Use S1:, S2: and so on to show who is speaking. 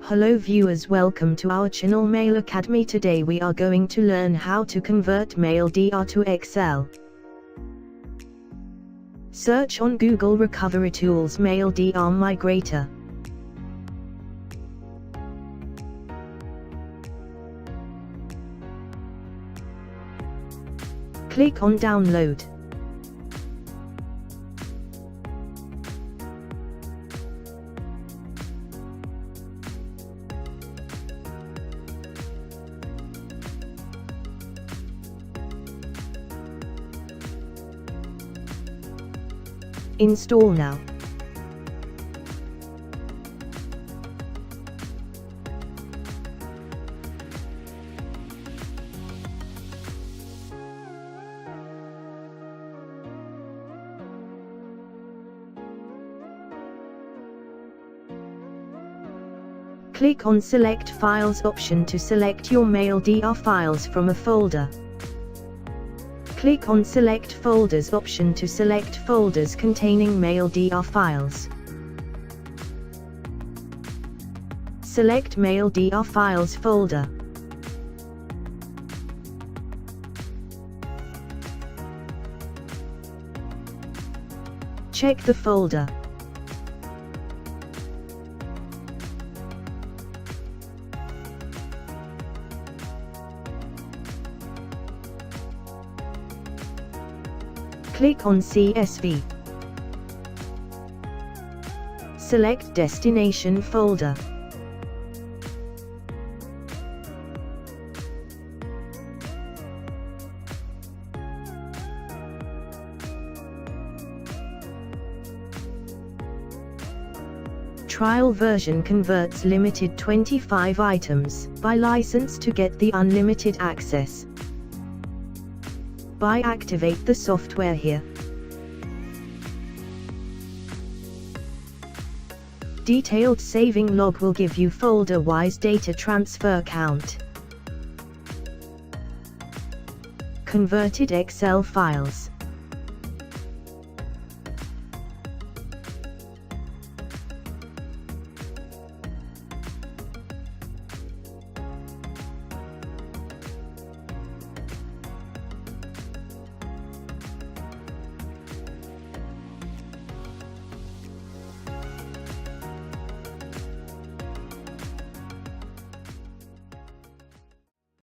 S1: Hello viewers, welcome to our channel Mail Academy. Today we are going to learn how to convert Maildir to Excel. Search on Google Recovery Tools Maildir Migrator. Click on Download. Install now. Click on Select Files option to select your Maildir files from a folder. Click on Select Folders option to select folders containing Maildir files. Select Maildir Files folder. Check the folder. Click on CSV. Select Destination folder. Trial version converts limited 25 items by license to get the unlimited access. By activate the software here. Detailed saving log will give you folder-wise data transfer count. Converted Excel files.